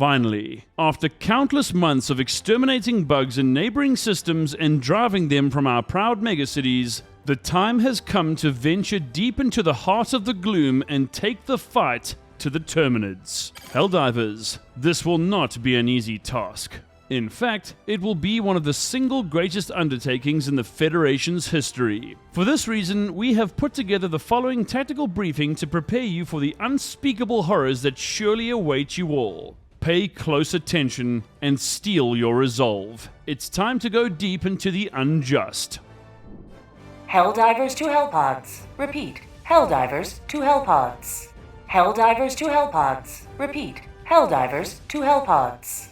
Finally, after countless months of exterminating bugs in neighboring systems and driving them from our proud megacities, the time has come to venture deep into the heart of the Gloom and take the fight to the Terminids. Helldivers, this will not be an easy task. In fact, it will be one of the single greatest undertakings in the Federation's history. For this reason, we have put together the following tactical briefing to prepare you for the unspeakable horrors that surely await you all. Pay close attention and steel your resolve. It's time to go deep into the Unjust. Helldivers to Hellpods. Repeat. Helldivers to Hellpods. Helldivers to Hellpods. Repeat. Helldivers to Hellpods.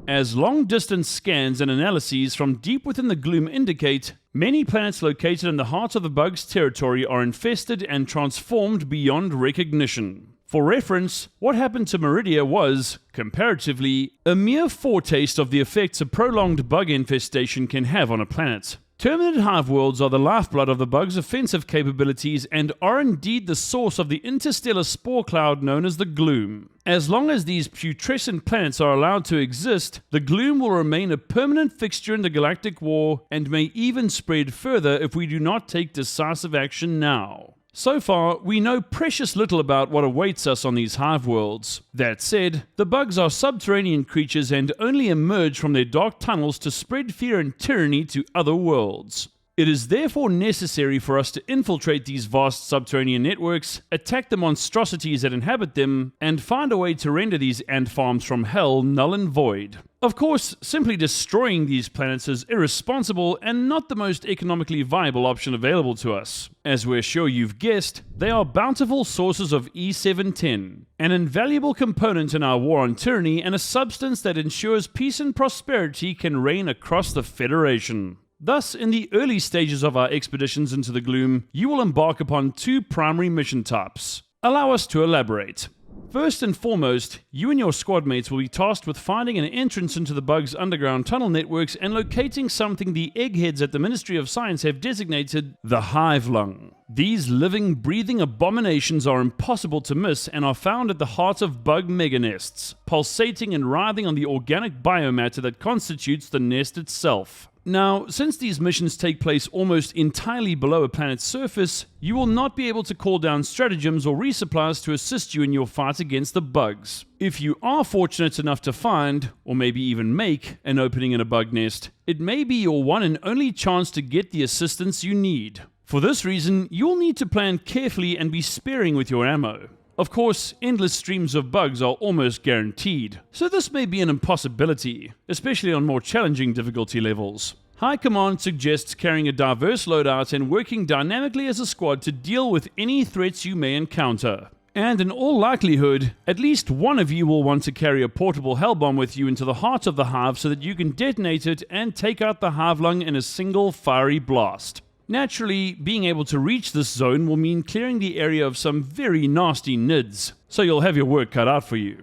As long-distance scans and analyses from deep within the Gloom indicate, many planets located in the heart of the bug's territory are infested and transformed beyond recognition. For reference, what happened to Meridia was, comparatively, a mere foretaste of the effects a prolonged bug infestation can have on a planet. Terminid hive worlds are the lifeblood of the bug's offensive capabilities and are indeed the source of the interstellar spore cloud known as the Gloom. As long as these putrescent planets are allowed to exist, the Gloom will remain a permanent fixture in the galactic war and may even spread further if we do not take decisive action now. So far, we know precious little about what awaits us on these hive worlds. That said, the bugs are subterranean creatures and only emerge from their dark tunnels to spread fear and tyranny to other worlds. It is therefore necessary for us to infiltrate these vast subterranean networks, attack the monstrosities that inhabit them, and find a way to render these ant farms from hell null and void. Of course, simply destroying these planets is irresponsible and not the most economically viable option available to us. As we're sure you've guessed, they are bountiful sources of E710, an invaluable component in our war on tyranny and a substance that ensures peace and prosperity can reign across the Federation. Thus, in the early stages of our expeditions into the Gloom, you will embark upon two primary mission types. Allow us to elaborate. First and foremost, you and your squad mates will be tasked with finding an entrance into the bug's underground tunnel networks and locating something the eggheads at the Ministry of Science have designated the Hive Lung. These living, breathing abominations are impossible to miss and are found at the heart of bug meganests, pulsating and writhing on the organic biomatter that constitutes the nest itself. Now, since these missions take place almost entirely below a planet's surface, you will not be able to call down stratagems or resupplies to assist you in your fight against the bugs. If you are fortunate enough to find, or maybe even make, an opening in a bug nest, it may be your one and only chance to get the assistance you need. For this reason, you'll need to plan carefully and be sparing with your ammo. Of course, endless streams of bugs are almost guaranteed, so this may be an impossibility, especially on more challenging difficulty levels. High Command suggests carrying a diverse loadout and working dynamically as a squad to deal with any threats you may encounter. And in all likelihood, at least one of you will want to carry a portable hell bomb with you into the heart of the hive so that you can detonate it and take out the hive lung in a single fiery blast. Naturally, being able to reach this zone will mean clearing the area of some very nasty nids, so you'll have your work cut out for you.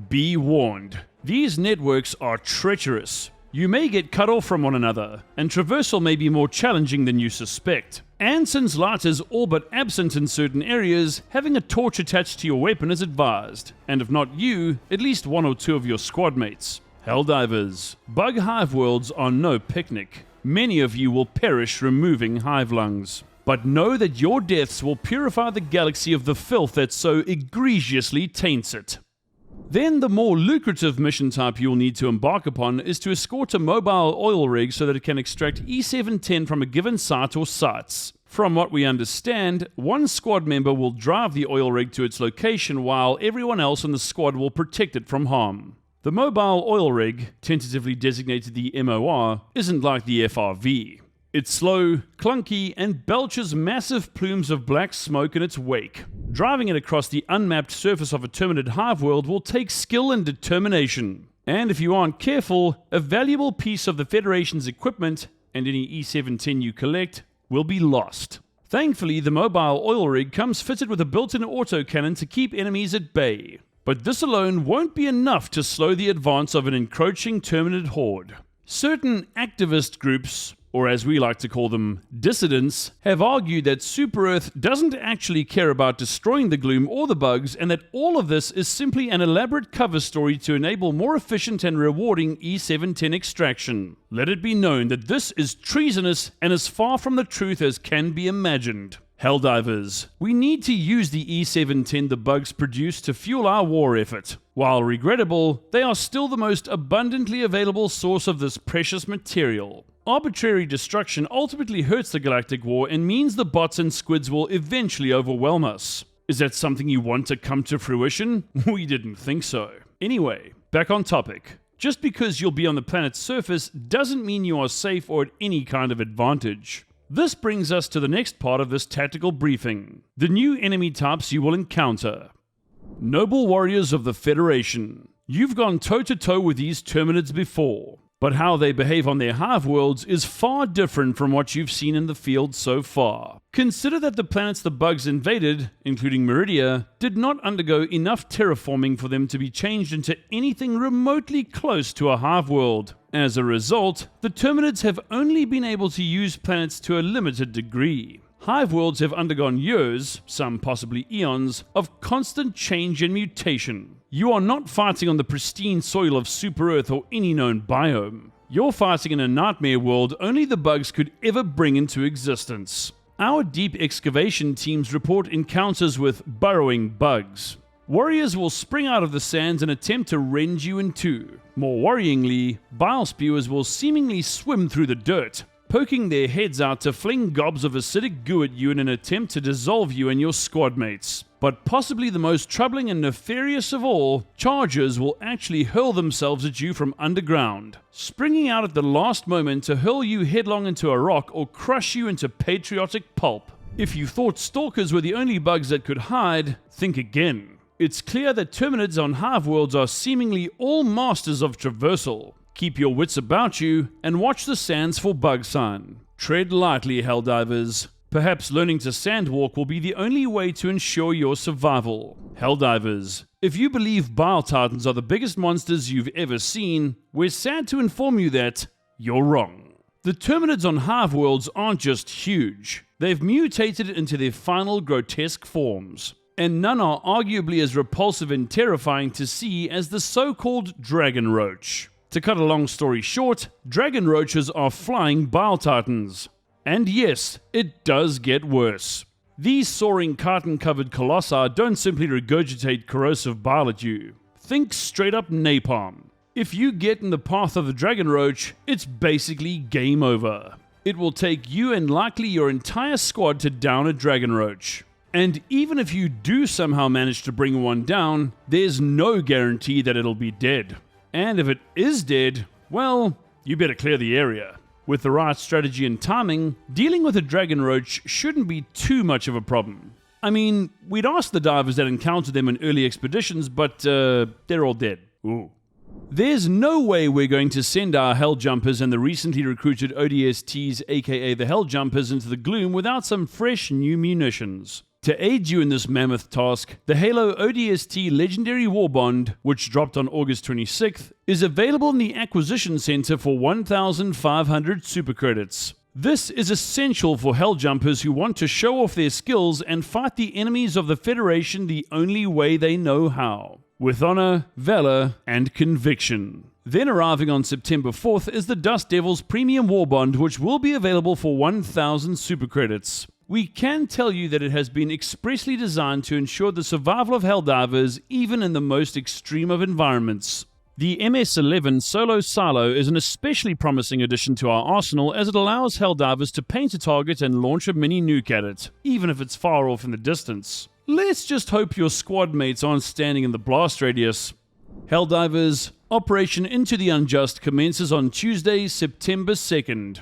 Be warned, these networks are treacherous. You may get cut off from one another, and traversal may be more challenging than you suspect. And since light is all but absent in certain areas, having a torch attached to your weapon is advised, and if not you, at least one or two of your squad mates. Helldivers, bug hive worlds are no picnic. Many of you will perish removing hive lungs. But know that your deaths will purify the galaxy of the filth that so egregiously taints it. Then the more lucrative mission type you'll need to embark upon is to escort a mobile oil rig so that it can extract E710 from a given site or sites. From what we understand, one squad member will drive the oil rig to its location while everyone else in the squad will protect it from harm. The mobile oil rig, tentatively designated the MOR, isn't like the FRV. It's slow, clunky, and belches massive plumes of black smoke in its wake. Driving it across the unmapped surface of a Terminid hive world will take skill and determination. And if you aren't careful, a valuable piece of the Federation's equipment, and any E710 you collect, will be lost. Thankfully, the mobile oil rig comes fitted with a built-in autocannon to keep enemies at bay. But this alone won't be enough to slow the advance of an encroaching Terminid horde. Certain activist groups, or as we like to call them, dissidents, have argued that Super Earth doesn't actually care about destroying the Gloom or the bugs, and that all of this is simply an elaborate cover story to enable more efficient and rewarding E710 extraction. Let it be known that this is treasonous and as far from the truth as can be imagined. Helldivers, we need to use the E710 the bugs produce to fuel our war effort. While regrettable, they are still the most abundantly available source of this precious material. Arbitrary destruction ultimately hurts the galactic war and means the bots and squids will eventually overwhelm us. Is that something you want to come to fruition? We didn't think so. Anyway, back on topic. Just because you'll be on the planet's surface doesn't mean you are safe or at any kind of advantage. This brings us to the next part of this tactical briefing. The new enemy types you will encounter. Noble warriors of the Federation. You've gone toe-to-toe with these Terminids before, but how they behave on their Hive worlds is far different from what you've seen in the field so far. Consider that the planets the bugs invaded, including Meridia, did not undergo enough terraforming for them to be changed into anything remotely close to a Hive world. As a result, the Terminids have only been able to use planets to a limited degree. Hive worlds have undergone years, some possibly eons, of constant change and mutation. You are not fighting on the pristine soil of Super Earth or any known biome. You're fighting in a nightmare world only the bugs could ever bring into existence. Our deep excavation teams report encounters with Burrowing Bugs. Warriors will spring out of the sands and attempt to rend you in two. More worryingly, bile spewers will seemingly swim through the dirt, poking their heads out to fling gobs of acidic goo at you in an attempt to dissolve you and your squad mates. But possibly the most troubling and nefarious of all, chargers will actually hurl themselves at you from underground, springing out at the last moment to hurl you headlong into a rock or crush you into patriotic pulp. If you thought stalkers were the only bugs that could hide, think again. It's clear that Terminids on Hive worlds are seemingly all masters of traversal. Keep your wits about you and watch the sands for bug sign. Tread lightly, Helldivers. Perhaps learning to sandwalk will be the only way to ensure your survival. Helldivers, if you believe Bile Titans are the biggest monsters you've ever seen, we're sad to inform you that you're wrong. The Terminids on Hive worlds aren't just huge. They've mutated into their final grotesque forms. And none are arguably as repulsive and terrifying to see as the so-called Dragon Roach. To cut a long story short, Dragon Roaches are flying Bile Titans. And yes, it does get worse. These soaring carton-covered colossi don't simply regurgitate corrosive bile at you. Think straight up napalm. If you get in the path of the Dragon Roach, it's basically game over. It will take you and likely your entire squad to down a Dragon Roach. And even if you do somehow manage to bring one down, there's no guarantee that it'll be dead. And if it is dead, well, you better clear the area. With the right strategy and timing, dealing with a Dragon Roach shouldn't be too much of a problem. I mean, we'd asked the divers that encountered them in early expeditions, but they're all dead. Ooh. There's no way we're going to send our Hell Jumpers and the recently recruited ODSTs, aka the Hell Jumpers, into the Gloom without some fresh new munitions. To aid you in this mammoth task, the Halo ODST Legendary Warbond, which dropped on August 26th, is available in the Acquisition Center for 1,500 super credits. This is essential for Hell Jumpers who want to show off their skills and fight the enemies of the Federation the only way they know how, with honor, valor, and conviction. Then arriving on September 4th is the Dust Devils Premium Warbond, which will be available for 1,000 super credits. We can tell you that it has been expressly designed to ensure the survival of Helldivers even in the most extreme of environments. The MS-11 Solo Silo is an especially promising addition to our arsenal as it allows Helldivers to paint a target and launch a mini nuke at it, even if it's far off in the distance. Let's just hope your squad mates aren't standing in the blast radius. Helldivers, Operation Into the Unjust commences on Tuesday, September 2nd.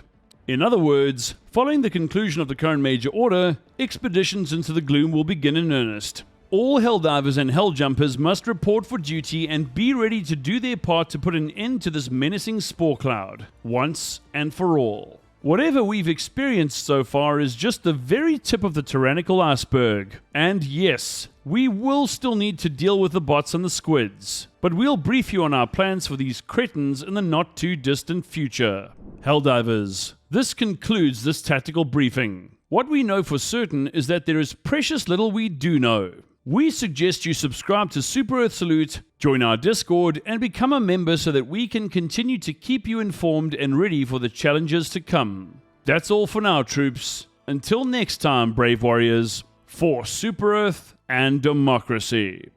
In other words, following the conclusion of the current major order, expeditions into the Gloom will begin in earnest. All Helldivers and Helljumpers must report for duty and be ready to do their part to put an end to this menacing spore cloud, once and for all. Whatever we've experienced so far is just the very tip of the tyrannical iceberg. And yes, we will still need to deal with the bots and the squids, but we'll brief you on our plans for these cretins in the not too distant future. Helldivers, This concludes this tactical briefing. What we know for certain is that there is precious little we do know. We suggest you subscribe to Super Earth Salute, join our Discord, and become a member so that we can continue to keep you informed and ready for the challenges to come. That's all for now, troops. Until next time, brave warriors, for Super Earth and democracy.